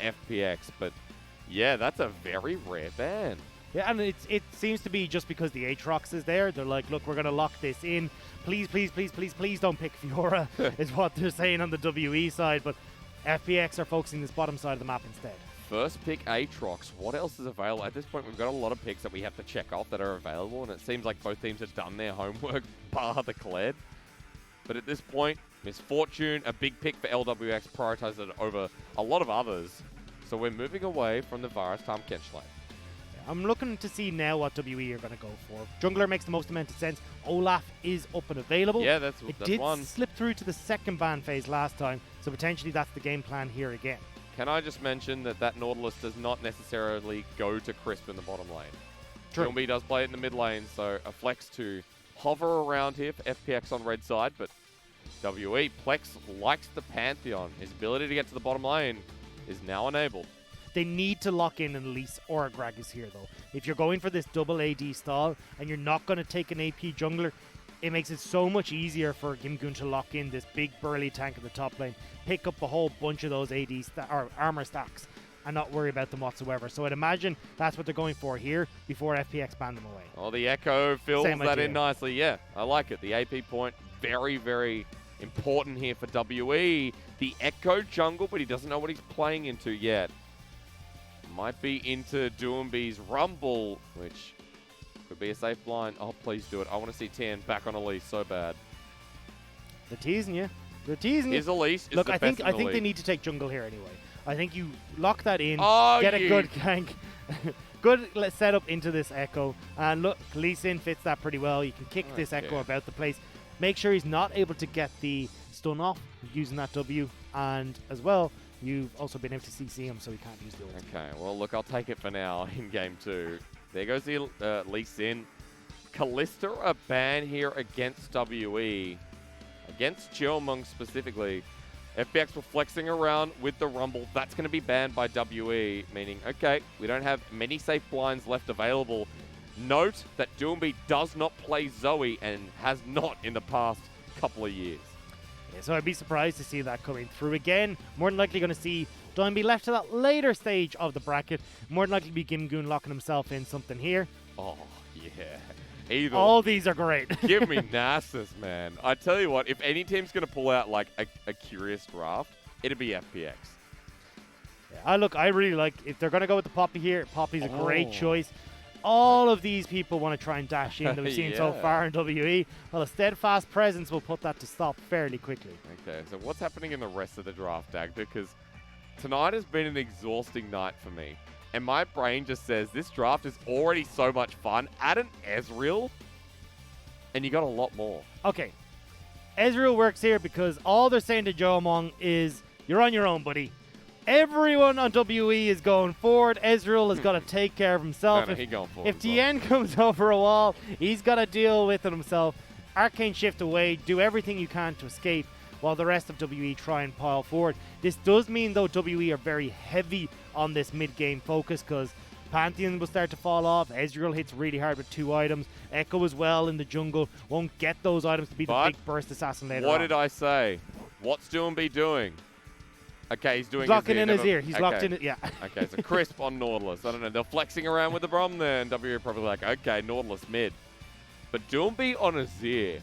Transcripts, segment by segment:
FPX. But yeah, that's a very rare ban. Yeah, and it seems to be just because the Aatrox is there. They're like, look, we're going to lock this in. Please, please, please, please, please don't pick Fiora, is what they're saying on the WE side. But FPX are focusing this bottom side of the map instead. First pick Aatrox. What else is available? At this point, we've got a lot of picks that we have to check off that are available, and it seems like both teams have done their homework, bar the Kled. But at this point, Miss Fortune, a big pick for LWX, prioritized it over a lot of others. So we're moving away from the Varus Tam Kench. I'm looking to see now what WE are going to go for. Jungler makes the most amount of sense. Olaf is up and available. Yeah, that's did one. Slip through to the second ban phase last time, so potentially that's the game plan here again. Can I just mention that Nautilus does not necessarily go to Crisp in the bottom lane. True. Doinb does play it in the mid lane, so a flex to hover around here for FPX on red side, but WE, Plex likes the Pantheon. His ability to get to the bottom lane is now enabled. They need to lock in at least or Gragas here, though. If you're going for this double AD stall and you're not going to take an AP jungler, it makes it so much easier for Gimgoon to lock in this big burly tank at the top lane, pick up a whole bunch of those AD or armor stacks, and not worry about them whatsoever. So I'd imagine that's what they're going for here before FPX ban them away. Oh, the Ekko fills Same that idea. in nicely. Yeah, I like it. The AP point, very, very important here for WE. The Ekko jungle, but he doesn't know what he's playing into yet. Might be into Doinb's Rumble, which could be a safe blind. Oh, please do it. I want to see Tian back on Elise so bad. They're teasing you. They're teasing you. Is Elise Look, the I best think in the they league. need to take jungle here anyway. I think you lock that in, Oh, get a good gank, good setup into this Ekko, and look, Lee Sin fits that pretty well. You can kick this Okay. Ekko about the place. Make sure he's not able to get the stun off using that W, and as well, you've also been able to CC him, so he can't use the ult. Okay, well, look, I'll take it for now in game 2. There goes the Lee Sin. Kalista a ban here against WE. Against Jiumeng specifically. FPX were flexing around with the Rumble. That's going to be banned by WE, meaning, okay, we don't have many safe blinds left available. Note that Doinb does not play Zoe and has not in the past couple of years. Yeah, so I'd be surprised to see that coming through again. More than likely going to see Doinb left to that later stage of the bracket. More than likely be Gimgoon locking himself in something here. Oh, yeah. Either. All these are great. Give me Nasus, man. I tell you what, if any team's going to pull out like a curious draft, it'd be FPX. Yeah, I really like, if they're going to go with the Poppy here, Poppy's a great choice. All of these people want to try and dash in that we've seen so far in WE. Well, a steadfast presence will put that to stop fairly quickly. Okay, so what's happening in the rest of the draft, Dag? Because tonight has been an exhausting night for me. And my brain just says this draft is already so much fun. Add an Ezreal, and you got a lot more. Okay, Ezreal works here because all they're saying to Jiumeng is, you're on your own, buddy. Everyone on WE is going forward. Ezreal has got to take care of himself. No, he's going forward. If Tian comes over a wall, he's got to deal with it himself. Arcane shift away, do everything you can to escape, while the rest of WE try and pile forward. This does mean, though, WE are very heavy on this mid-game focus because Pantheon will start to fall off. Ezreal hits really hard with 2 items. Ekko as well in the jungle won't get those items to be the big burst assassin later on. What did I say? What's Doinb doing? Okay, he's doing locking Azir, in his ear. He's okay. locked in it, yeah. Okay, so Crisp on Nautilus. I don't know. They're flexing around with the Brom there, and WE are probably like, okay, Nautilus mid. But Doinb on Azir,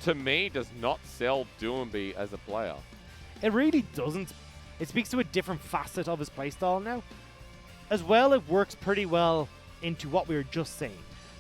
to me, does not sell Doinb as a player. It really doesn't. It speaks to a different facet of his playstyle now. As well, it works pretty well into what we were just saying.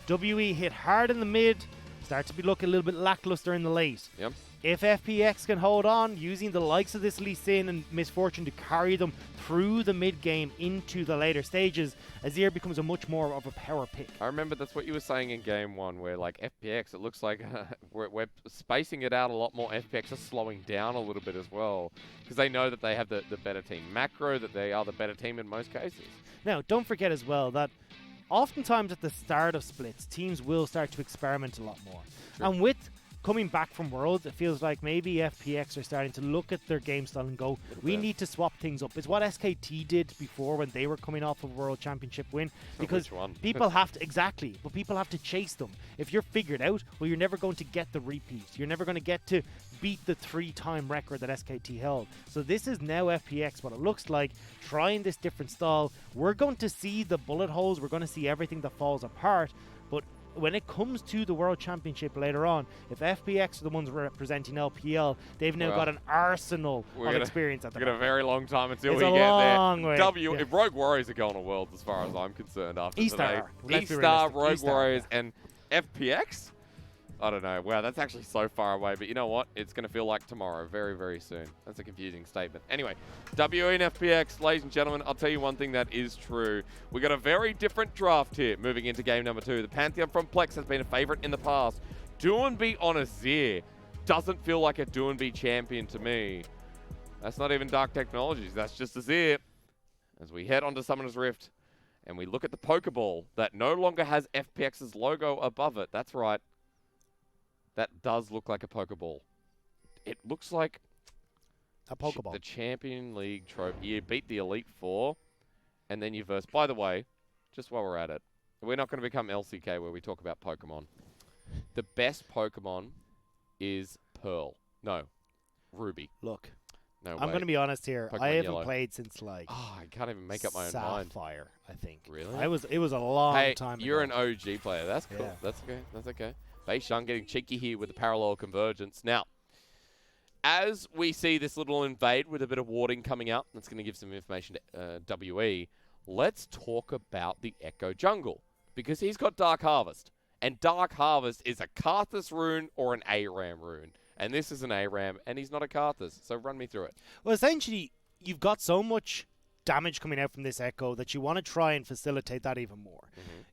WE hit hard in the mid, start to be looking a little bit lackluster in the late. Yep. If FPX can hold on, using the likes of this Lee Sin and Miss Fortune to carry them through the mid-game into the later stages, Azir becomes a much more of a power pick. I remember that's what you were saying in game 1, where like FPX, it looks like we're spacing it out a lot more. FPX are slowing down a little bit as well, because they know that they have the better team macro, that they are the better team in most cases. Now, don't forget as well that oftentimes at the start of splits, teams will start to experiment a lot more. True. And with coming back from Worlds, it feels like maybe FPX are starting to look at their game style and go, we need to swap things up. It's what SKT did before when they were coming off a World Championship win. Because people have to, exactly, but people have to chase them. If you're figured out, well, you're never going to get the repeat. You're never going to get to beat the 3-time record that SKT held. So this is now FPX, what it looks like, trying this different style. We're going to see the bullet holes. We're going to see everything that falls apart. But when it comes to the World Championship later on, if FPX are the ones representing LPL, they've now got an arsenal of experience at the We've got a very long time until it's we a get long there. way. If Rogue Warriors are going to Worlds, as far as I'm concerned, after E-Star. today. E-Star, Rogue Warriors, and FPX? I don't know. Wow, that's actually so far away. But you know what? It's going to feel like tomorrow very, very soon. That's a confusing statement. Anyway, WE and FPX, ladies and gentlemen, I'll tell you one thing that is true. We got a very different draft here moving into game number 2. The Pantheon from Plex has been a favorite in the past. Doinb on Azir doesn't feel like a Doinb champion to me. That's not even Dark Technologies. That's just Azir. As we head onto Summoner's Rift and we look at the Pokeball that no longer has FPX's logo above it. That's right. That does look like a Pokeball. It looks like a Pokeball. The Champion League trophy. You beat the Elite Four, and then you verse. By the way, just while we're at it, we're not going to become LCK where we talk about Pokemon. The best Pokemon is Pearl. No, Ruby. Look, no, I'm going to be honest here. Pokemon I haven't Yellow. Played since like. Oh, I can't even make up my own mind. Sapphire, I think. Really? It was a long time ago. You're an OG player. That's cool. Yeah. That's okay. That's okay. Beishang getting cheeky here with the parallel convergence. Now, as we see this little invade with a bit of warding coming up, that's going to give some information to WE, let's talk about the Ekko jungle. Because he's got Dark Harvest. And Dark Harvest is a Karthus rune or an ARAM rune. And this is an ARAM, and he's not a Karthus. So run me through it. Well, essentially, you've got so much damage coming out from this Ekko that you want to try and facilitate that even more.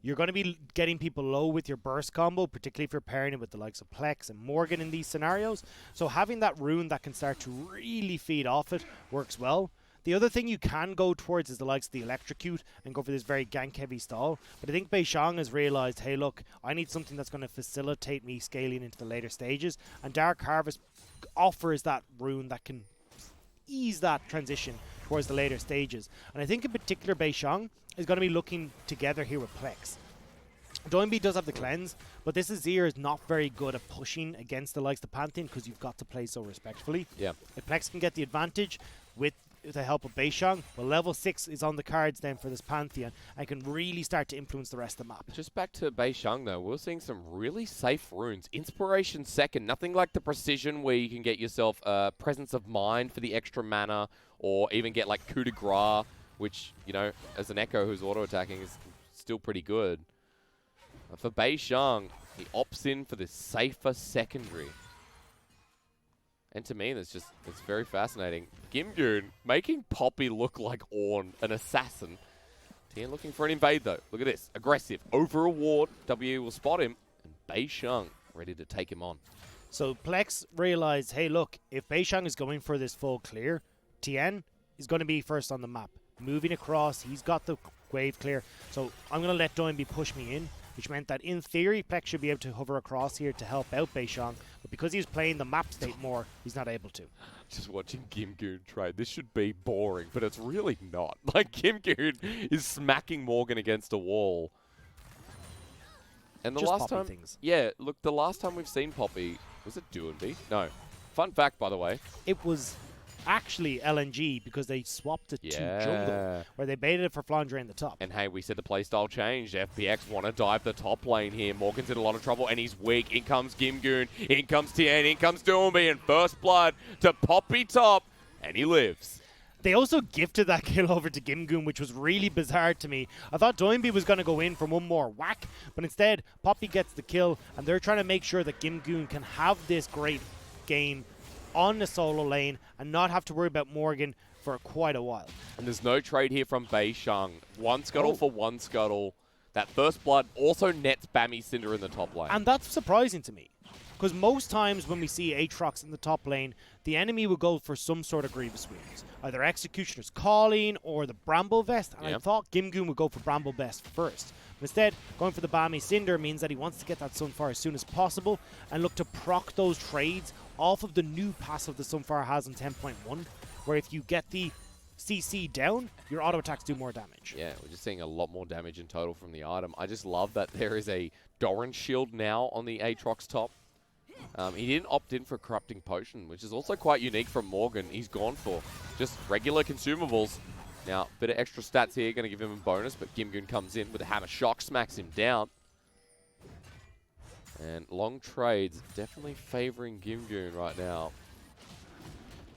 You're going to be getting people low with your burst combo, particularly if you're pairing it with the likes of Plex and Morgan in these scenarios. So having that rune that can start to really feed off it works well. The other thing you can go towards is the likes of the Electrocute and go for this very gank-heavy stall. But I think Beishang has realized, hey, look, I need something that's going to facilitate me scaling into the later stages. And Dark Harvest offers that rune that can ease that transition towards the later stages. And I think in particular Beishang is going to be looking together here with Plex. Doinb does have the cleanse, but this Azir is not very good at pushing against the likes of the Pantheon because you've got to play so respectfully. Yeah. If Plex can get the advantage with the help of Beishang, well, level 6 is on the cards then for this Pantheon and can really start to influence the rest of the map. Just back to Beishang, though, we're seeing some really safe runes. Inspiration second, nothing like the precision where you can get yourself Presence of Mind for the extra mana, or even get like Coup de Grace, which, you know, as an Ekko who's auto-attacking is still pretty good. For Beishang, he opts in for the safer secondary. And to me, it's very fascinating. Gimgoon making Poppy look like Ornn, an assassin. Tian looking for an invade, though. Look at this. Aggressive. Over a ward. W will spot him. And Beishang ready to take him on. So Plex realized, hey, look, if Beishang is going for this full clear, Tian is going to be first on the map. Moving across, he's got the wave clear. So I'm going to let Doinb push me in, which meant that in theory, Plex should be able to hover across here to help out Beishang. But because he's playing the map state more, he's not able to. Just watching Gimgoon trade. This should be boring, but it's really not. Like, Gimgoon is smacking Morgan against a wall. And the Just last Poppy time, things. yeah, look, the last time we've seen Poppy, was it Doinb? No. Fun fact, by the way. It was actually LNG because they swapped it to jungle, where they baited it for Flandre in the top. And hey, we said the playstyle changed. FPX want to dive the top lane here. Morgan's in a lot of trouble, and he's weak. In comes Gimgoon. In comes Tian. In comes Doinb. And first blood to Poppy top. And he lives. They also gifted that kill over to Gimgoon, which was really bizarre to me. I thought Doinb was going to go in for one more whack, but instead, Poppy gets the kill, and they're trying to make sure that Gimgoon can have this great game on the solo lane and not have to worry about Morgan for quite a while. And there's no trade here from Beishang. One scuttle for one scuttle. That first blood also nets Bammy Cinder in the top lane. And that's surprising to me, because most times when we see Aatrox in the top lane, the enemy will go for some sort of Grievous Wounds. Either Executioner's Calling or the Bramble Vest, and I thought Gimgoon would go for Bramble Vest first. But instead, going for the Bammy Cinder means that he wants to get that Sunfire as soon as possible and look to proc those trades off of the new passive the Sunfire has in 10.1, where if you get the CC down, your auto attacks do more damage. Yeah, we're just seeing a lot more damage in total from the item. I just love that there is a Doran shield now on the Aatrox top. He didn't opt in for Corrupting Potion, which is also quite unique from Morgan. He's gone for just regular consumables. Now, bit of extra stats here, going to give him a bonus, but Gimgoon comes in with a Hammer Shock, smacks him down. And long trades definitely favoring Gimgoon right now.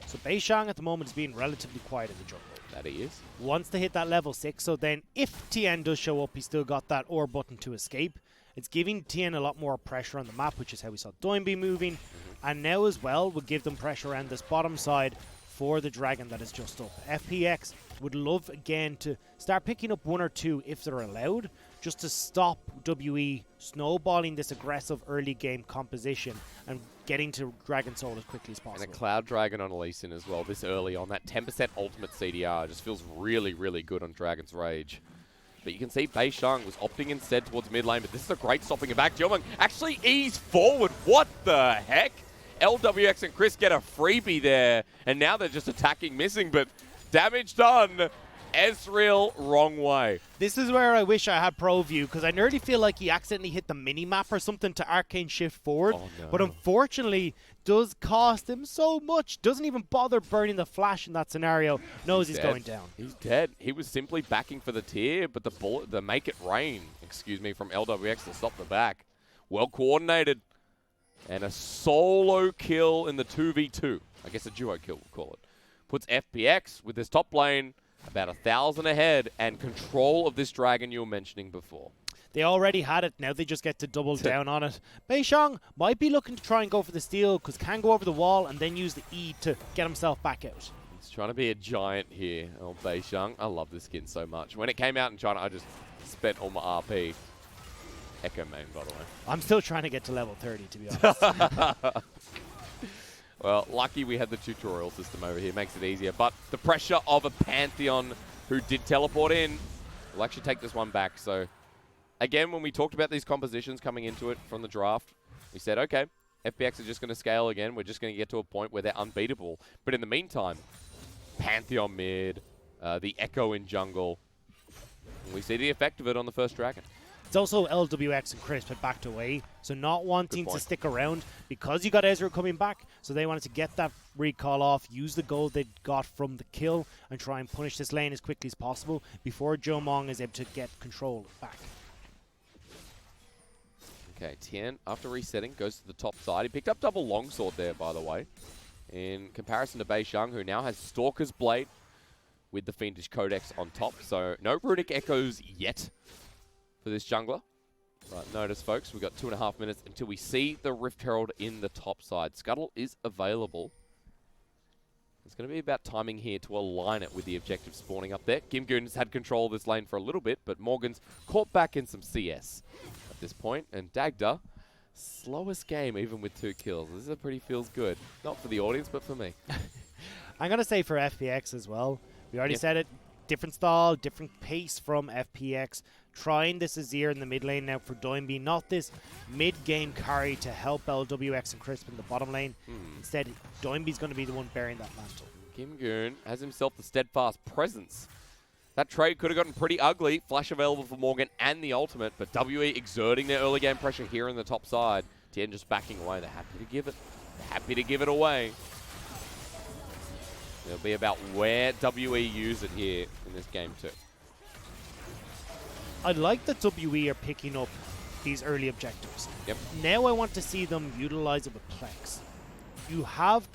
So Beishang at the moment is being relatively quiet in the jungle. That he is. Wants to hit that level 6, so then if Tian does show up, he's still got that OR button to escape. It's giving Tian a lot more pressure on the map, which is how we saw Doinb moving. And now as well, will give them pressure around this bottom side for the Dragon that is just up. FPX would love again to start picking up 1 or 2 if they're allowed, just to stop WE snowballing this aggressive early game composition and getting to Dragon Soul as quickly as possible. And a Cloud Dragon on Lee Sin as well this early on. That 10% ultimate CDR just feels really, really good on Dragon's Rage. But you can see Beishang was opting instead towards mid lane, but this is a great stopping it back. Jiumeng actually eased forward. What the heck? Lwx and Chris get a freebie there, and now they're just attacking missing, but damage done. Ezreal, wrong way. This is where I wish I had Pro View, because I nearly feel like he accidentally hit the mini-map or something to arcane shift forward. Oh, no. But unfortunately, does cost him so much. Doesn't even bother burning the flash in that scenario. Knows he's going down. He's dead. He was simply backing for the tier, but the bullet, the make it rain, from Lwx to stop the back. Well coordinated. And a solo kill in the 2v2. I guess a duo kill, we'll call it. Puts FPX with this top lane about 1,000 ahead and control of this dragon you were mentioning before. They already had it. Now they just get to double down on it. Beishang might be looking to try and go for the steal because can go over the wall and then use the E to get himself back out. He's trying to be a giant here. Oh, Beishang. I love this skin so much. When it came out in China, I just spent all my RP. Ekko main, by the way. I'm still trying to get to level 30, to be honest. Well, lucky we had the tutorial system over here. Makes it easier. But the pressure of a Pantheon who did teleport in will actually take this one back. So, again, when we talked about these compositions coming into it from the draft, we said, okay, FPX are just going to scale again. We're just going to get to a point where they're unbeatable. But in the meantime, Pantheon mid, the Ekko in jungle. And we see the effect of it on the first dragon. It's also Lwx and Chris had backed away, so not wanting to stick around because you got Ezreal coming back, so they wanted to get that recall off, use the gold they got from the kill, and try and punish this lane as quickly as possible before Jiumeng is able to get control back. Okay, Tian, after resetting, goes to the top side. He picked up double longsword there, by the way, in comparison to Beishang, who now has Stalker's Blade with the Fiendish Codex on top, so no Runic Echoes yet for this jungler. Right, notice, folks, we've got 2.5 minutes until we see the Rift Herald in the top side. Scuttle is available. It's going to be about timing here to align it with the objective spawning up there. Gimgoon's had control of this lane for a little bit, but Morgan's caught back in some CS at this point. And Dagda, slowest game even with 2 kills. This is a pretty feels good. Not for the audience, but for me. I'm going to say for FPX as well. We already said it. Different style, different pace from FPX. Trying this Azir in the mid lane now for Doinb. Not this mid-game carry to help Lwx and Crisp in the bottom lane. Instead, Doinb's going to be the one bearing that mantle. Gimgoon has himself the steadfast presence. That trade could have gotten pretty ugly. Flash available for Morgan and the ultimate, but WE exerting their early game pressure here in the top side. Tian just backing away. They're happy to give it. They're happy to give it away. It'll be about where WE use it here in this game too. I like that WE are picking up these early objectives. Yep. Now I want to see them utilize it with Plex. You have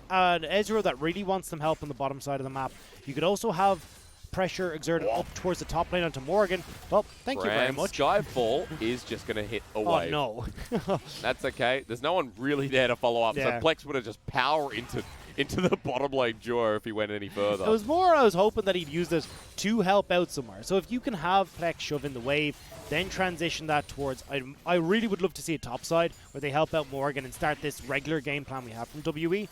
an Ezreal that really wants some help on the bottom side of the map. You could also have pressure exerted up towards the top lane onto Morgan. Well, thank you very much. Skyfall is just going to hit away. Oh, no. That's okay. There's no one really there to follow up. Yeah. So Plex would have just power into the bottom lane duo if he went any further. It was more I was hoping that he'd use this to help out somewhere. So if you can have Plex shove in the wave, then transition that towards... I really would love to see a top side where they help out Morgan and start this regular game plan we have from WE.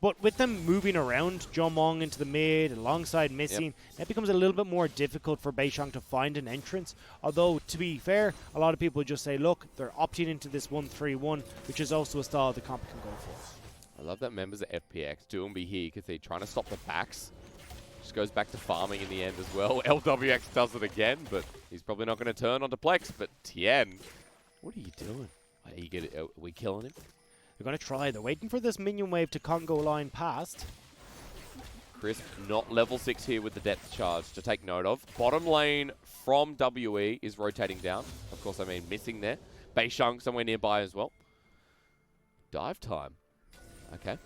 But with them moving around, Jiumeng into the mid, alongside Missing, that becomes a little bit more difficult for Beishang to find an entrance. Although, to be fair, a lot of people just say, look, they're opting into this 1-3-1, which is also a style the comp can go for. I love that members of FPX Doinb here because they're trying to stop the backs. Just goes back to farming in the end as well. Lwx does it again, but he's probably not going to turn onto Plex. But Tian, what are you doing? Are we killing him? They're going to try. They're waiting for this minion wave to Congo line past. Crisp not level 6 here with the depth charge to take note of. Bottom lane from WE is rotating down. Of course, I mean missing there. Beishang somewhere nearby as well. Dive time. Okay.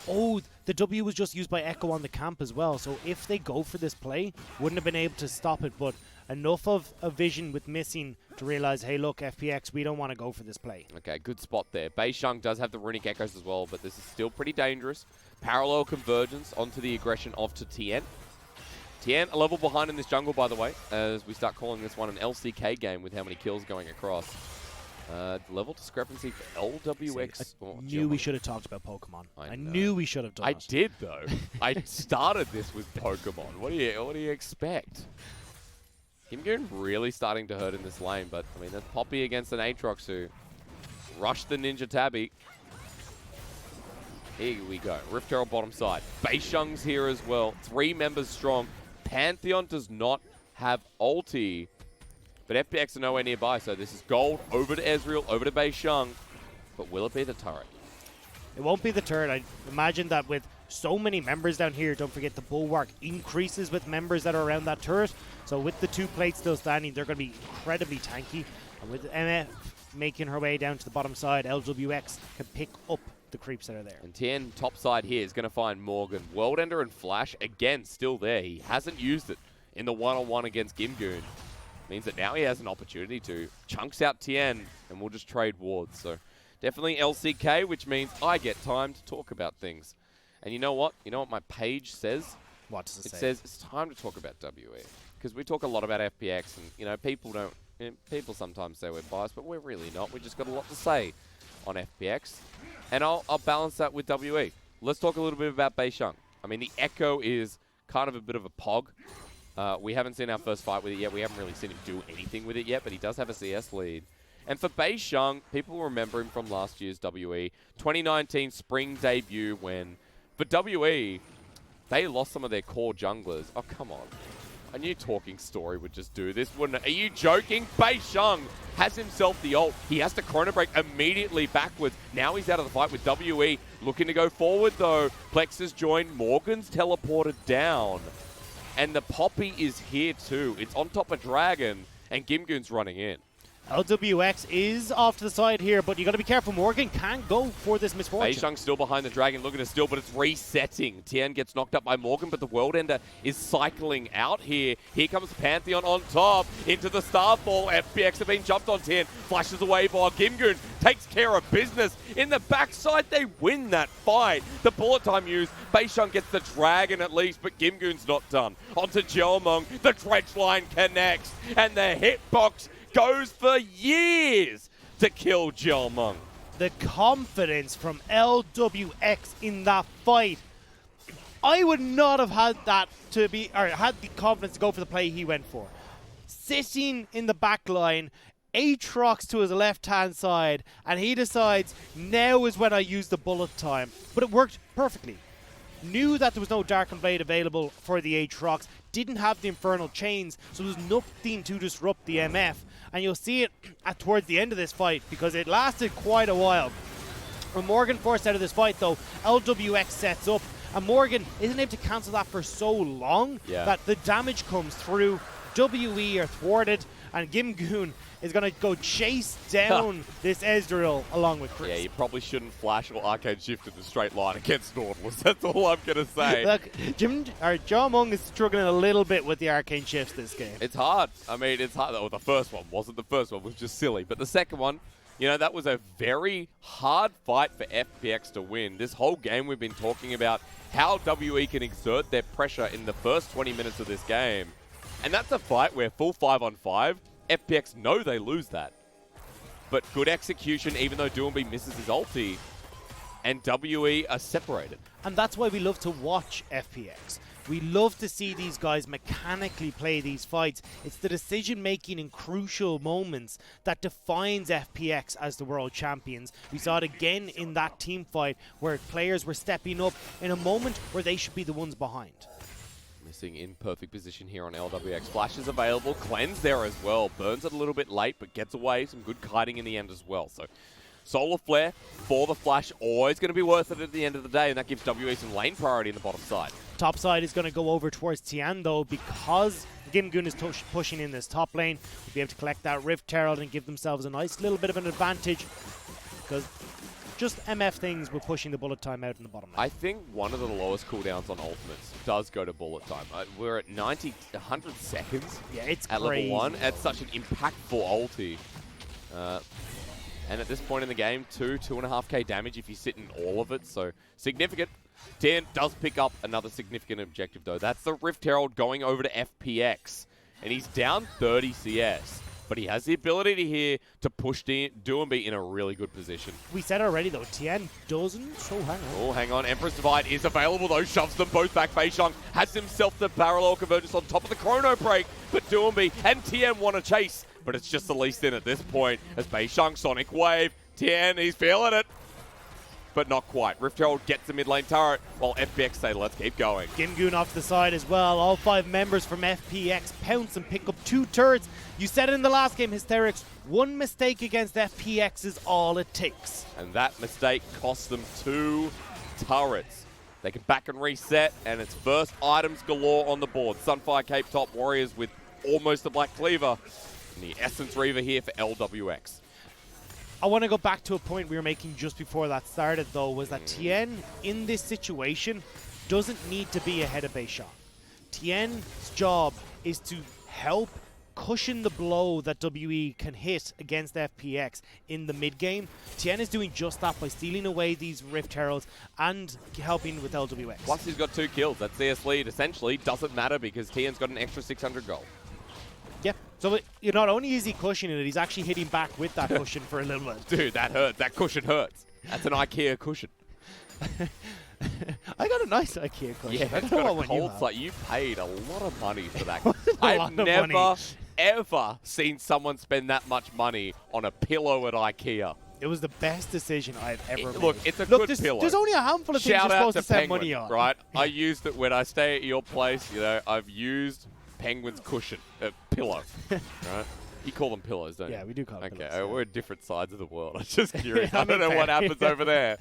Oh, the W was just used by Ekko on the camp as well. So if they go for this play, wouldn't have been able to stop it. But enough of a vision with missing to realize, hey, look, FPX, we don't want to go for this play. Okay, good spot there. Beishang does have the runic echoes as well, but this is still pretty dangerous. Parallel convergence onto the aggression of Tian. Tian a level behind in this jungle, by the way, as we start calling this one an LCK game with how many kills going across. Level discrepancy for LWX. I knew we should have talked about Pokemon. I knew we should have done it. I did, though. I started this with Pokemon. What do you expect? Gimgoon really starting to hurt in this lane, but I mean, that's Poppy against an Aatrox who rushed the Ninja Tabby. Here we go. Rift Herald bottom side. Beishang's here as well. 3 members strong. Pantheon does not have ulti. But FPX are nowhere nearby, so this is gold over to Ezreal, over to Beishang. But will it be the turret? It won't be the turret. I imagine that with so many members down here, don't forget the bulwark increases with members that are around that turret. So with the 2 plates still standing, they're going to be incredibly tanky. And with MF making her way down to the bottom side, LWX can pick up the creeps that are there. And Tian, top side here, is going to find Morgan. World Ender and Flash, again, still there. He hasn't used it in the one-on-one against Gimgoon. Means that now he has an opportunity to. Chunks out Tian, and we'll just trade wards. So definitely LCK, which means I get time to talk about things. And you know what? You know what my page says? What does it say? It says it's time to talk about WE. Because we talk a lot about FPX, and you know, people sometimes say we're biased, but we're really not. We just got a lot to say on FPX. And I'll balance that with WE. Let's talk a little bit about Beishang. I mean, the Ekko is kind of a bit of a pog. We haven't seen our first fight with it yet. We haven't really seen him do anything with it yet, but he does have a CS lead. And for Beishang, people remember him from last year's WE 2019 spring debut when, for WE, they lost some of their core junglers. Oh, come on. I knew Talking Story would just do this, wouldn't it? Are you joking? Beishang has himself the ult. He has to chrono break immediately backwards. Now he's out of the fight with WE. Looking to go forward, though. Plex has joined. Morgan's teleported down. And the Poppy is here too. It's on top of Dragon, and Gimgoon's running in. LWX is off to the side here, but you got to be careful. Morgan can't go for this Miss Fortune. Beishang's still behind the Dragon, looking to steal, but it's resetting. Tian gets knocked up by Morgan, but the World Ender is cycling out here. Here comes Pantheon on top, into the Starfall. FPX have been jumped on Tian, flashes away by Gimgoon, takes care of business. In the backside, they win that fight. The bullet time used, Beishang gets the Dragon at least, but Gimgoon's not done. Onto Jiumeng, the dredge line connects, and the hitbox goes for years to kill Jiumeng. The confidence from LWX in that fight. I would not have had that to be, or had the confidence to go for the play he went for. Sitting in the back line, Aatrox to his left-hand side, and he decides, now is when I use the bullet time. But it worked perfectly. Knew that there was no Dark Blade available for the Aatrox, didn't have the Infernal Chains, so there was nothing to disrupt the MF. And you'll see it towards the end of this fight, because it lasted quite a while. When Morgan forced out of this fight, though, LWX sets up, and Morgan isn't able to cancel that for so long that the damage comes through. WE are thwarted, and Gimgoon is going to go chase down this Ezreal along with Chris. Yeah, you probably shouldn't flash or arcane shift in the straight line against Nautilus. That's all I'm going to say. Look, Jiumeng is struggling a little bit with the arcane shifts this game. It's hard. I mean, it's hard. Well, the first one wasn't. The first one was just silly. But the second one, you know, that was a very hard fight for FPX to win. This whole game we've been talking about how WE can exert their pressure in the first 20 minutes of this game. And that's a fight where full 5-on-5, FPX know they lose that. But good execution, even though Doinb misses his ulti, and WE are separated. And that's why we love to watch FPX. We love to see these guys mechanically play these fights. It's the decision-making in crucial moments that defines FPX as the world champions. We saw it again in that team fight where players were stepping up in a moment where they should be the ones behind. Missing in perfect position here on LWX. Flash is available. Cleanse there as well. Burns it a little bit late, but gets away. Some good kiting in the end as well. So Solar Flare for the flash, always going to be worth it at the end of the day, and that gives WE some lane priority in the bottom side. Top side is going to go over towards Tian, though, because Gimgoon is pushing in this top lane. We'll be able to collect that Rift Herald and give themselves a nice little bit of an advantage, because just MF things were pushing the bullet time out in the bottom lane. I think one of the lowest cooldowns on ultimates does go to bullet time. We're at 100 seconds. Yeah, it's at crazy. level 1. It's such an impactful ulti. And at this point in the game, 2.5k damage if you sit in all of it, so significant. Tian does pick up another significant objective, though. That's the Rift Herald going over to FPX, and he's down 30 CS. But he has the ability here to push Doinb in a really good position. We said already, though, Tian doesn't, so hang on. Oh, hang on. Emperor's Divide is available, though. Shoves them both back. Beishang has himself the parallel convergence on top of the chrono break. But Doinb and Tian want to chase. But it's just the Lee Sin at this point as Beishang Sonic Wave. Tian, he's feeling it. But not quite. Rift Herald gets the mid lane turret, while FPX say, let's keep going. Gimgoon off the side as well. All 5 members from FPX pounce and pick up 2 turrets. You said it in the last game, Hysterics. One mistake against FPX is all it takes. And that mistake costs them 2 turrets. They can back and reset, and it's first items galore on the board. Sunfire Cape Top Warriors with almost a Black Cleaver. And the Essence Reaver here for Lwx. I want to go back to a point we were making just before that started, though, was that Tian, in this situation, doesn't need to be ahead of Beishang. Tian's job is to help cushion the blow that WE can hit against FPX in the mid-game. Tian is doing just that by stealing away these Rift Heralds and helping with Lwx. Plus he's got 2 kills. That CS lead essentially doesn't matter because Tian's got an extra 600 gold. Yeah, so not only is he cushioning it, he's actually hitting back with that cushion for a little bit. Dude, that hurts. That cushion hurts. That's an IKEA cushion. I got a nice IKEA cushion. Yeah, I it's don't know got a what one you cold have. slate. You paid a lot of money for that. A lot I've of never, money. ever seen someone spend that much money on a pillow at IKEA. It was the best decision I've ever made. Look, it's a good pillow. There's only a handful of things Shout you're out supposed to to spend Penguin, money on. right? I used it when I stay at your place. You know, I've used Penguin's cushion, pillow, right? You call them pillows, don't you? Yeah, we do call them pillows. Okay, Yeah. we're at different sides of the world. I'm just curious. Yeah, I don't know fair. what happens over there.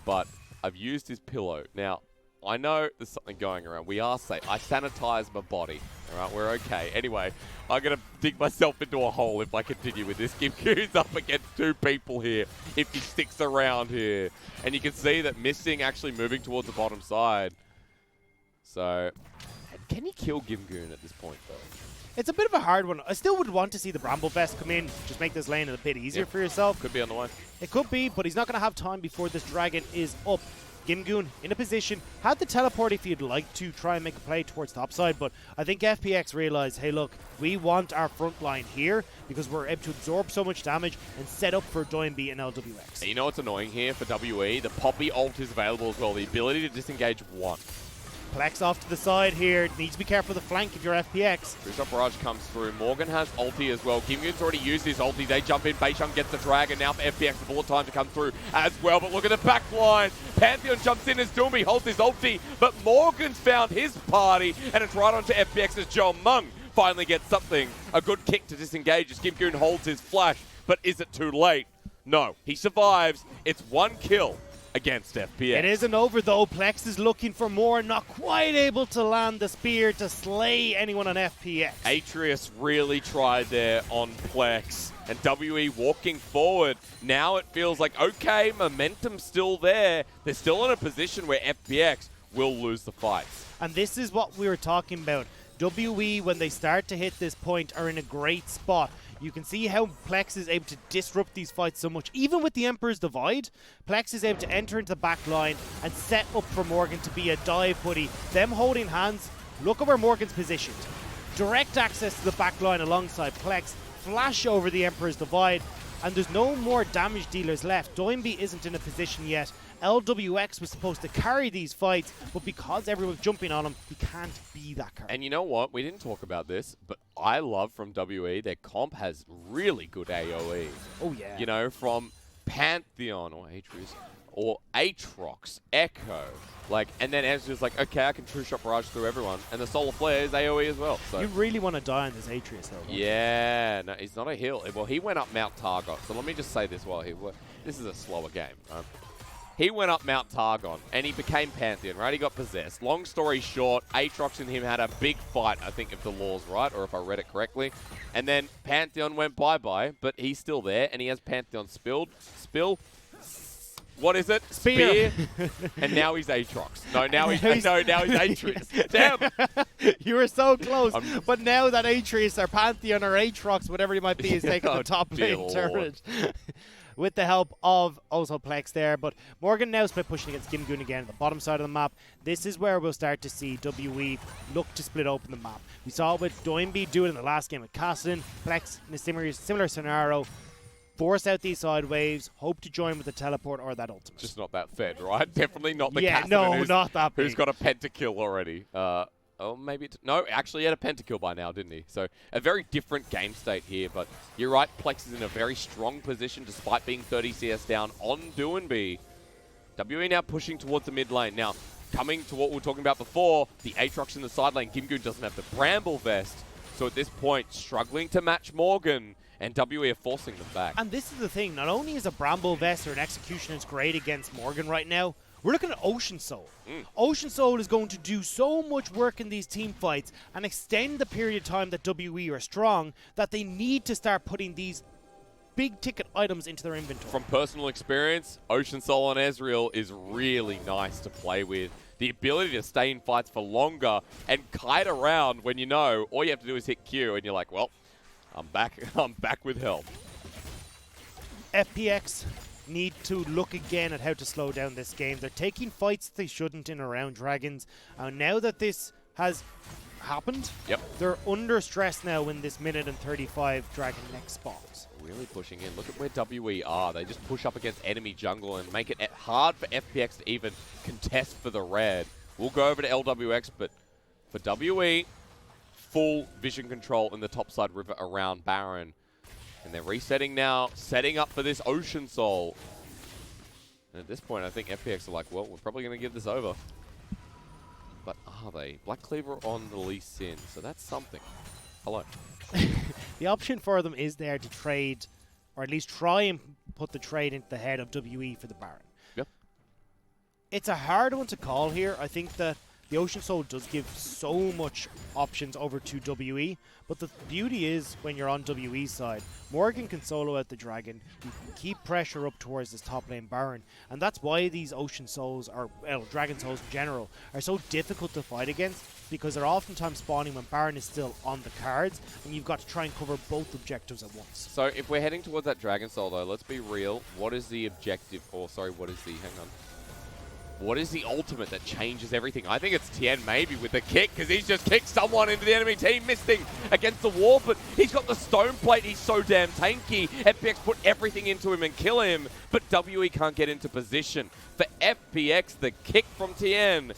But I've used his pillow. Now, I know there's something going around. We are safe. I sanitize my body. All right, we're okay. Anyway, I'm going to dig myself into a hole if I continue with this. Gimgoon's up against 2 people here if he sticks around here. And you can see that Missing actually moving towards the bottom side. So, can he kill Gimgoon at this point, though? It's a bit of a hard one. I still would want to see the Bramble Vest come in, just make this lane a bit easier for yourself. Could be on the way. It could be, but he's not going to have time before this dragon is up. Gimgoon in a position, had the teleport if you'd like to try and make a play towards topside, but I think FPX realized, hey look, we want our front line here because we're able to absorb so much damage and set up for Doinb and Lwx. You know what's annoying here for WE? The Poppy ult is available as well. The ability to disengage 1. Plex off to the side here. Needs to be careful of the flank if you're FPX. Rooftop Barrage comes through. Morgan has ulti as well. Gimgoon's already used his ulti. They jump in. Beishang gets the drag, and now for FPX, the bullet time to come through as well. But look at the back line. Pantheon jumps in as Doinb holds his ulti, but Morgan's found his party, and it's right onto FPX's Jiumeng. Finally gets something. A good kick to disengage as Gimgoon holds his flash, but is it too late? No. He survives. It's 1 kill against FPX. It isn't over though. Plex is looking for more, not quite able to land the spear to slay anyone on FPX. Aatrox really tried there on Plex, and WE walking forward. Now it feels like, okay, momentum's still there. They're still in a position where FPX will lose the fights. And this is what we were talking about. WE, when they start to hit this point, are in a great spot. You can see how Plex is able to disrupt these fights so much. Even with the Emperor's Divide, Plex is able to enter into the back line and set up for Morgan to be a dive putty. Them holding hands, look at where Morgan's positioned. Direct access to the back line alongside Plex, flash over the Emperor's Divide, and there's no more damage dealers left. Doinb isn't in a position yet. Lwx was supposed to carry these fights, but because everyone's jumping on him, he can't be that carry. And you know what? We didn't talk about this, but I love from WE, their comp has really good AoE. Oh, yeah. You know, from Pantheon or Aatrox or Aatrox, Ekko. Like, and then Ezreal's like, okay, I can true shot barrage through everyone, and the Solar Flare is AoE as well. So you really want to die on this Atreus, though. yeah, no, he's not a heal. Well, he went up Mount Targon. So let me just say this while this is a slower game. He went up Mount Targon, and he became Pantheon, right? He got possessed. Long story short, Aatrox and him had a big fight, I think, if the law's right, or if I read it correctly. And then Pantheon went bye-bye, but he's still there, and he has Pantheon spill. What is it? Spear. And now he's Aatrox. No, now he's Atreus. Damn. You were so close. But now that Atreus or Pantheon or Aatrox, whatever he might be, is taking the top lane turret. With the help of also Plex there. But Morgan now split pushing against Gimgoon again at the bottom side of the map. This is where we'll start to see WE look to split open the map. We saw it with Doinb do it in the last game with Cassidy. Plex in a similar scenario. Force out these side waves, hope to join with the teleport or that ultimate. Just not that fed, right? Definitely not the Cassidy not that big. Who's got a pentakill already. Oh, maybe no, actually he had a pentakill by now, didn't he? So a very different game state here, but you're right, Plex is in a very strong position despite being 30 CS down on Doinb. WE now pushing towards the mid lane. Now, coming to what we were talking about before, the Aatrox in the side lane, Gimgoon doesn't have the Bramble Vest, so at this point, struggling to match Morgan, and WE are forcing them back. And this is the thing, not only is a Bramble Vest or an Execution is great against Morgan right now, we're looking at Ocean Soul. Ocean Soul is going to do so much work in these team fights and extend the period of time that WE are strong that they need to start putting these big ticket items into their inventory. From personal experience, Ocean Soul on Ezreal is really nice to play with. The ability to stay in fights for longer and kite around when you know all you have to do is hit Q and you're like, well, I'm back. I'm back with help. FPX need to look again at how to slow down this game. They're taking fights they shouldn't in around Dragons. And now that this has happened, they're under stress now in this minute and 35 Dragon next spawns. Really pushing in. Look at where WE are. They just push up against enemy jungle and make it hard for FPX to even contest for the red. We'll go over to LWX, but for WE, full vision control in the topside river around Baron. And they're resetting now, setting up for this Ocean Soul. And at this point, I think FPX are like, well, we're probably going to give this over. But are they? Black Cleaver on the Lee Sin, so that's something. Hello. The option for them is there to trade, or at least try and put the trade into the head of WE for the Baron. Yep. It's a hard one to call here. I think that the Ocean Soul does give so much options over to WE, but the beauty is when you're on WE's side, Morgan can solo out the Dragon, you can keep pressure up towards this top lane Baron, and that's why these Ocean Souls, or Dragon Souls in general, are so difficult to fight against, because they're oftentimes spawning when Baron is still on the cards, and you've got to try and cover both objectives at once. So if we're heading towards that Dragon Soul though, let's be real, what is the objective, or sorry, what is the, hang on. What is the ultimate that changes everything? I think it's Tian maybe with the kick, because he's just kicked someone into the enemy team, missing against the wall, but he's got the stone plate, he's so damn tanky. FPX put everything into him and kill him, but WE can't get into position. For FPX, the kick from Tian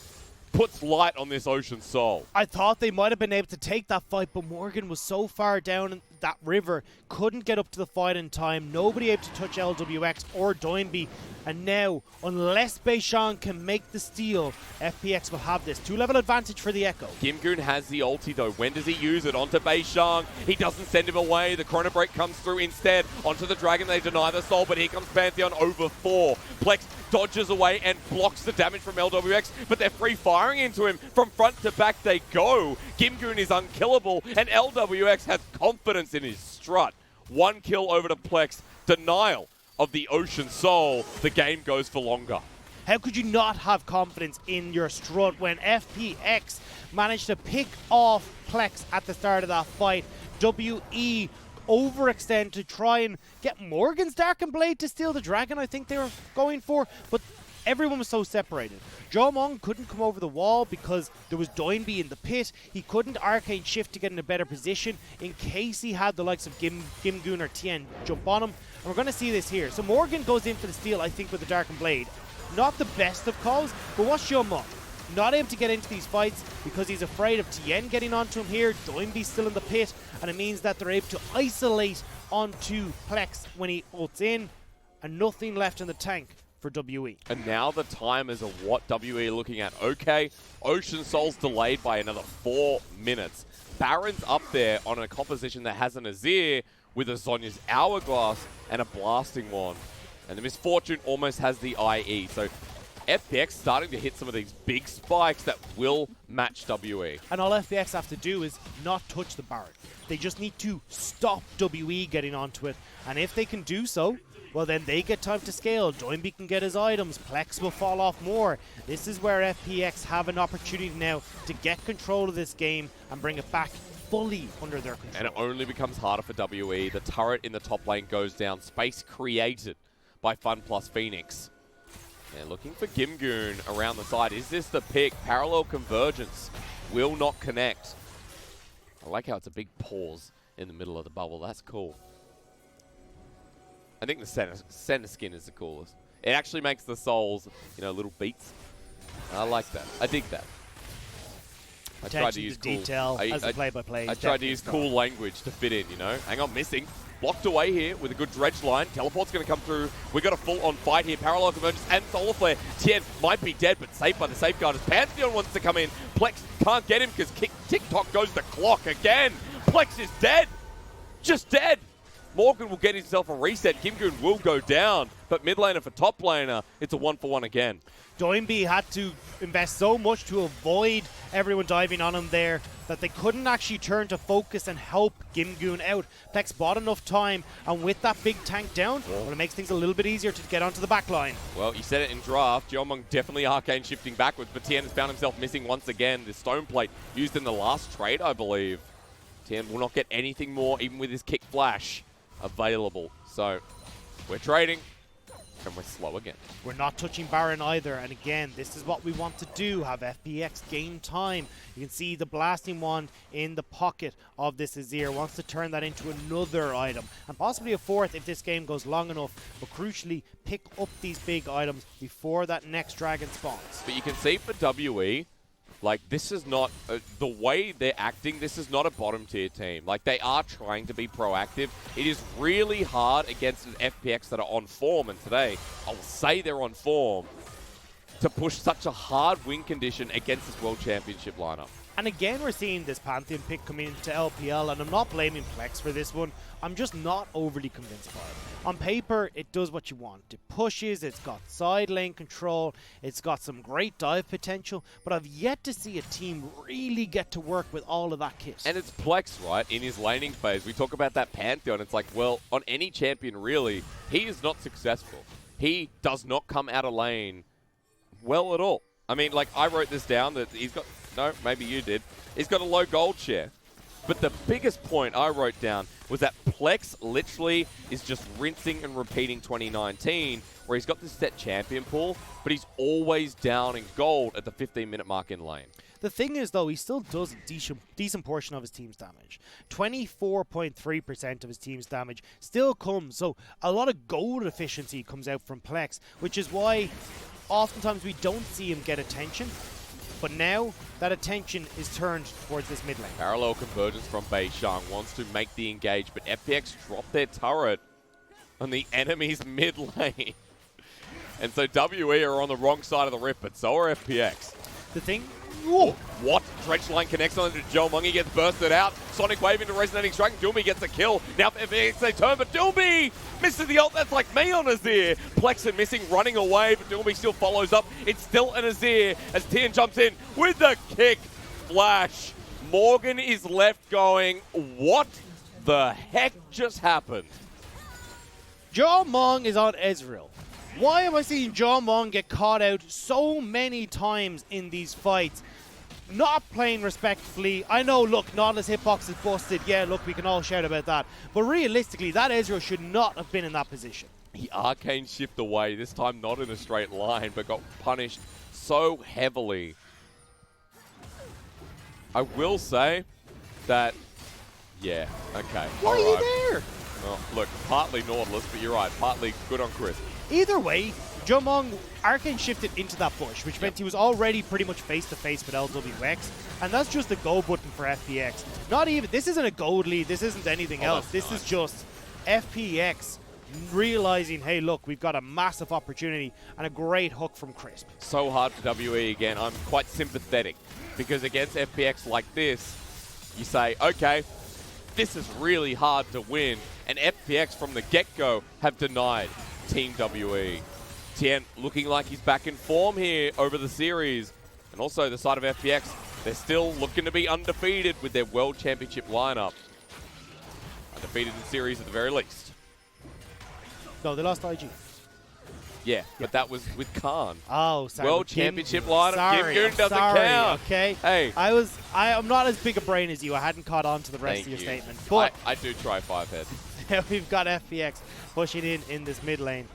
puts light on this Ocean Soul. I thought they might have been able to take that fight, but Morgan was so far down in that river, couldn't get up to the fight in time, nobody able to touch LWX or Doinb, and now, unless Beishang can make the steal, FPX will have this 2-level advantage for the Ekko. Gimgoon has the ulti though. When does he use it? Onto Beishang. He doesn't send him away. The Chrono Break comes through instead. Onto the Dragon, they deny the soul, but here comes Pantheon over 4. Plex dodges away and blocks the damage from LWX, but they're free firing into him. From front to back they go. Gimgoon is unkillable, and LWX has confidence in his strut. 1 kill over to Plex. Denial of the Ocean Soul. The game goes for longer. How could you not have confidence in your strut when FPX managed to pick off Plex at the start of that fight? WE overextend to try and get Morgan's Darkened Blade to steal the Dragon, I think they were going for, but everyone was so separated. Jiumeng couldn't come over the wall because there was Doinb in the pit. He couldn't Arcane Shift to get in a better position in case he had the likes of Gimgoon or Tian jump on him. And we're going to see this here. So Morgan goes in for the steal, I think, with the Darkened Blade. Not the best of calls, but what's Jiumeng? Not able to get into these fights because he's afraid of Tian getting onto him here. Doinb still in the pit, and it means that they're able to isolate onto Plex when he ults in, and nothing left in the tank for WE. And now the timers of what WE are looking at. Okay, Ocean Soul's delayed by another 4 minutes. Baron's up there on a composition that has an Azir with a Zhonya's Hourglass and a Blasting Wand. And the Miss Fortune almost has the IE. So FPX starting to hit some of these big spikes that will match WE. And all FPX have to do is not touch the Baron. They just need to stop WE getting onto it. And if they can do so, well then they get time to scale. Doinb can get his items. Plex will fall off more. This is where FPX have an opportunity now to get control of this game and bring it back fully under their control. And it only becomes harder for WE. The turret in the top lane goes down. Space created by FunPlus Phoenix. They're looking for Gimgoon around the side. Is this the pick? Parallel convergence will not connect. I like how it's a big pause in the middle of the bubble. That's cool. I think the center skin is the coolest. It actually makes the souls, little beats. I like that. I dig that. I tried to use cool detail as a play-by-play. I tried to use cool language to fit in, Hang on, missing. Blocked away here with a good dredge line. Teleport's going to come through. We got a full-on fight here. Parallel convergence and solar flare. Tian might be dead, but safe by the safeguard as Pantheon wants to come in. Plex can't get him because TikTok goes the clock again. Plex is dead. Just dead. Morgan will get himself a reset. Gimgoon will go down. But mid laner for top laner, it's a 1-for-1 again. Doinb had to invest so much to avoid everyone diving on him there that they couldn't actually turn to focus and help Gimgoon out. Plex bought enough time, and with that big tank down, well, it makes things a little bit easier to get onto the back line. Well, you said it in draft. Jiumeng definitely arcane shifting backwards, but Tian has found himself missing once again. The stone plate used in the last trade, I believe. Tian will not get anything more, even with his kick flash available. So, we're trading. And we're slow again. We're not touching Baron either, and again, this is what we want to do, have FPX gain time. You can see the Blasting Wand in the pocket of this Azir, wants to turn that into another item, and possibly a fourth if this game goes long enough, but crucially, pick up these big items before that next dragon spawns. But you can see for WE, this is not, the way they're acting, this is not a bottom tier team. They are trying to be proactive. It is really hard against an FPX that are on form, and today, I'll say they're on form, to push such a hard win condition against this World Championship lineup. And again, we're seeing this Pantheon pick come into LPL, and I'm not blaming Plex for this one. I'm just not overly convinced by it. On paper, it does what you want. It pushes, it's got side lane control, it's got some great dive potential, but I've yet to see a team really get to work with all of that kit. And it's Plex, right, in his laning phase. We talk about that Pantheon. It's well, on any champion, really, he is not successful. He does not come out of lane well at all. I mean, I wrote this down that he's got... No, maybe you did. He's got a low gold share. But the biggest point I wrote down was that Plex literally is just rinsing and repeating 2019, where he's got this set champion pool, but he's always down in gold at the 15-minute mark in lane. The thing is, though, he still does a decent portion of his team's damage. 24.3% of his team's damage still comes. So a lot of gold efficiency comes out from Plex, which is why oftentimes we don't see him get attention. But now, that attention is turned towards this mid lane. Parallel convergence from Beishang wants to make the engage, but FPX dropped their turret on the enemy's mid lane. And so WE are on the wrong side of the rift, but so are FPX. The thing... Ooh, what? Dredge line connects on to Jiumeng. He gets bursted out. Sonic Wave into Resonating Strike. Doinb gets a kill. Now FPX they turn, but Doinb misses the ult. That's like me on Azir. Plexen missing, running away, but Doinb still follows up. It's still an Azir as Tian jumps in with the kick flash. Morgan is left going, what the heck just happened? Jiumeng is on Ezreal. Why am I seeing Jiumeng get caught out so many times in these fights? Not playing respectfully. I know, look, Nautilus hitbox is busted. Yeah, look, we can all shout about that. But realistically, that Ezreal should not have been in that position. He arcane shift away, this time not in a straight line, but got punished so heavily. I will say that, yeah, okay. Why are you there? Well, look, partly Nautilus, but you're right, partly good on Chris. Either way, Jiumeng arcane shifted into that bush, which meant he was already pretty much face-to-face with Lwx, and that's just a go button for FPX. Not even, this isn't a gold lead, this isn't anything else. This is just FPX realizing, hey, look, we've got a massive opportunity and a great hook from Crisp. So hard for WE again. I'm quite sympathetic because against FPX like this, you say, okay, this is really hard to win. And FPX from the get-go have denied Team WE. Tian looking like he's back in form here over the series. And also the side of FPX, they're still looking to be undefeated with their World Championship lineup. Undefeated in series at the very least. No, they lost IG. Yeah, but that was with Khan. Oh, sorry. World Championship lineup. Sorry, Gimgoon doesn't count. Okay. Hey. I'm not as big a brain as you. I hadn't caught on to the rest of your statement. But I do try 5 head. we've got FPX pushing in this mid lane.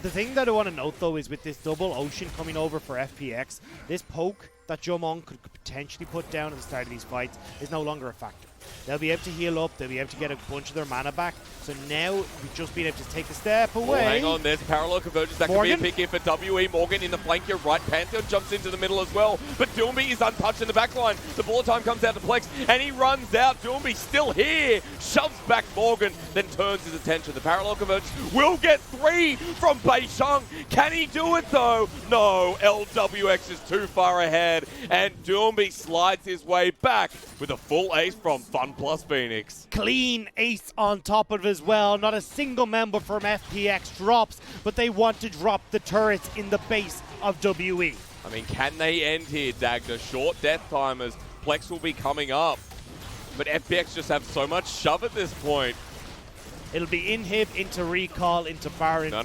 The thing that I want to note, though, is with this double Ocean coming over for FPX, this poke that Jiumeng could potentially put down at the start of these fights is no longer a factor. They'll be able to heal up, they'll be able to get a bunch of their mana back. So now we've just been able to take a step away. Oh, hang on, there's parallel convergence. That Morgan? could be a pick here for WE. Morgan in the flank here, right. Pantheon jumps into the middle as well. But Doinb is untouched in the backline. The bullet time comes out to Plex, and he runs out. Doinb still here, shoves back Morgan, then turns his attention. The parallel convergence will get 3 from Beishang. Can he do it, though? No, Lwx is too far ahead, and Doinb slides his way back with a full ace from FunPlus Phoenix. Clean ace on top of it as well. Not a single member from FPX drops, but they want to drop the turrets in the base of WE. I mean, can they end here, Dagda? Short death timers. Plex will be coming up. But FPX just have so much shove at this point. It'll be inhib into recall into Baron. No.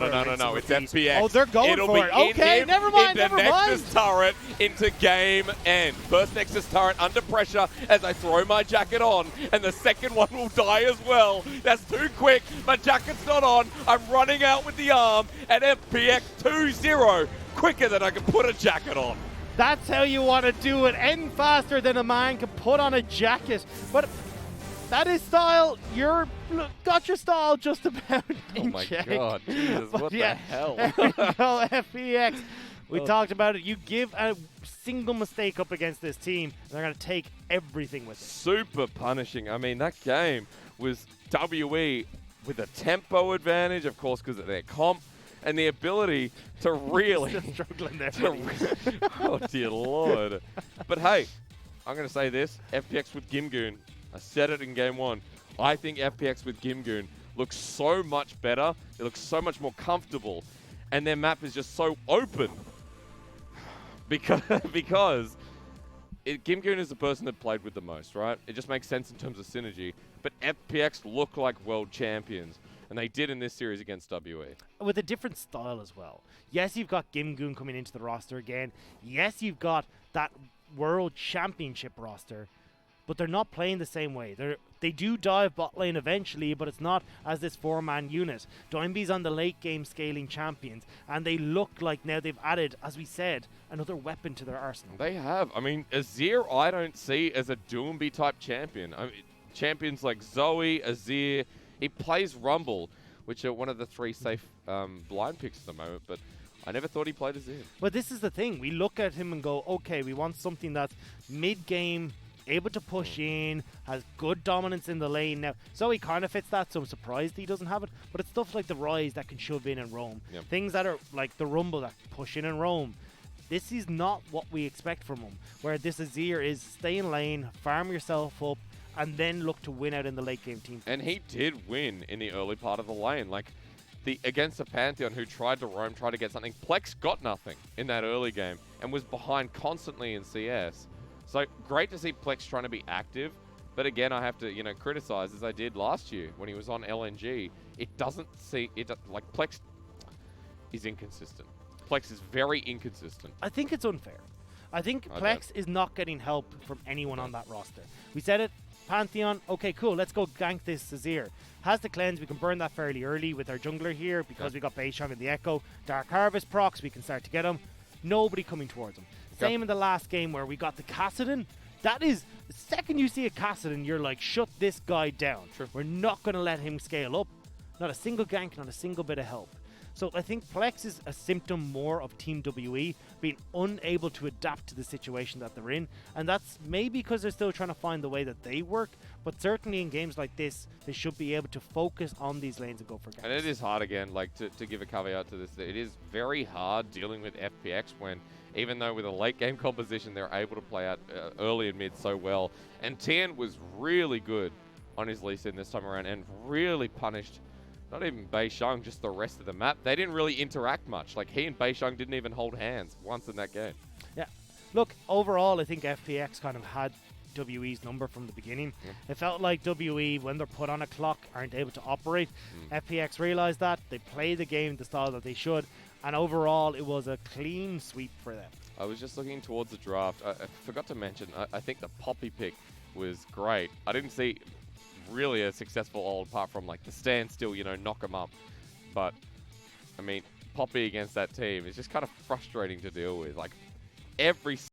It's FPX. Oh, they're going It'll for be it. Okay, inhib never mind. into Nexus turret into game end. First Nexus turret under pressure as I throw my jacket on, and the second one will die as well. That's too quick. My jacket's not on. I'm running out with the arm, and FPX 2-0 quicker than I can put a jacket on. That's how you want to do it. End faster than a man can put on a jacket. But that is style. Got your style just about Oh in my check. god, Jesus, what the hell? There we go, FPX. We talked about it. You give a single mistake up against this team, and they're going to take everything with it. Super punishing. I mean, that game was WE with a tempo advantage, of course, because of their comp, and the ability to really... Still struggling there. Oh, dear Lord. But hey, I'm going to say this. FPX with Gimgoon. I said it in game 1. I think FPX with Gimgoon looks so much better. It looks so much more comfortable. And their map is just so open. Because Gimgoon is the person that played with the most, right? It just makes sense in terms of synergy. But FPX look like world champions. And they did in this series against WE. With a different style as well. Yes, you've got Gimgoon coming into the roster again. Yes, you've got that World Championship roster. But they're not playing the same way. They do dive bot lane eventually, but it's not as this 4-man unit. Doinb's on the late game scaling champions, and they look like now they've added, as we said, another weapon to their arsenal. They have. I mean, Azir I don't see as a Doinb type champion. I mean, champions like Zoe, Azir, he plays Rumble, which are one of the 3 safe blind picks at the moment, but I never thought he played Azir. But this is the thing. We look at him and go, okay, we want something that's mid-game, able to push in, has good dominance in the lane. Now, Zoe kind of fits that, so I'm surprised he doesn't have it. But it's stuff like the Rise that can shove in and roam. Yep. Things that are like the Rumble that push in and roam. This is not what we expect from him. Where this Azir is stay in lane, farm yourself up, and then look to win out in the late game team. And he did win in the early part of the lane. Like, against the Pantheon who tried to roam, tried to get something. Plex got nothing in that early game and was behind constantly in CS. So great to see Plex trying to be active, but again, I have to, criticize as I did last year when he was on LNG. It doesn't see it like Plex is inconsistent. Plex is very inconsistent. I think it's unfair. I think Plex is not getting help from anyone on that roster. We said it. Pantheon, okay, cool. Let's go gank this Azir. Has the cleanse. We can burn that fairly early with our jungler here because we got Beishang and the Ekko. Dark Harvest procs. We can start to get him. Nobody coming towards him. Same in the last game where we got the Kassadin. That is, the second you see a Kassadin, you're like, shut this guy down. Sure. We're not going to let him scale up. Not a single gank, not a single bit of help. So I think Plex is a symptom more of Team WE being unable to adapt to the situation that they're in, and that's maybe because they're still trying to find the way that they work, but certainly in games like this, they should be able to focus on these lanes and go for ganks. And it is hard again, like to give a caveat to this, that it is very hard dealing with FPX when, even though with a late game composition, they're able to play out early and mid so well. And Tian was really good on his Lee Sin this time around and really punished not even Beishang, just the rest of the map. They didn't really interact much. Like, he and Beishang didn't even hold hands once in that game. Yeah. Look, overall, I think FPX kind of had WE's number from the beginning. It felt like WE, when they're put on a clock, aren't able to operate. FPX realized that. They play the game the style that they should. And overall, it was a clean sweep for them. I was just looking towards the draft. I forgot to mention, I think the Poppy pick was great. I didn't see really a successful ult apart from like the standstill, you know, knock them up. But, I mean, Poppy against that team is just kind of frustrating to deal with. Like, every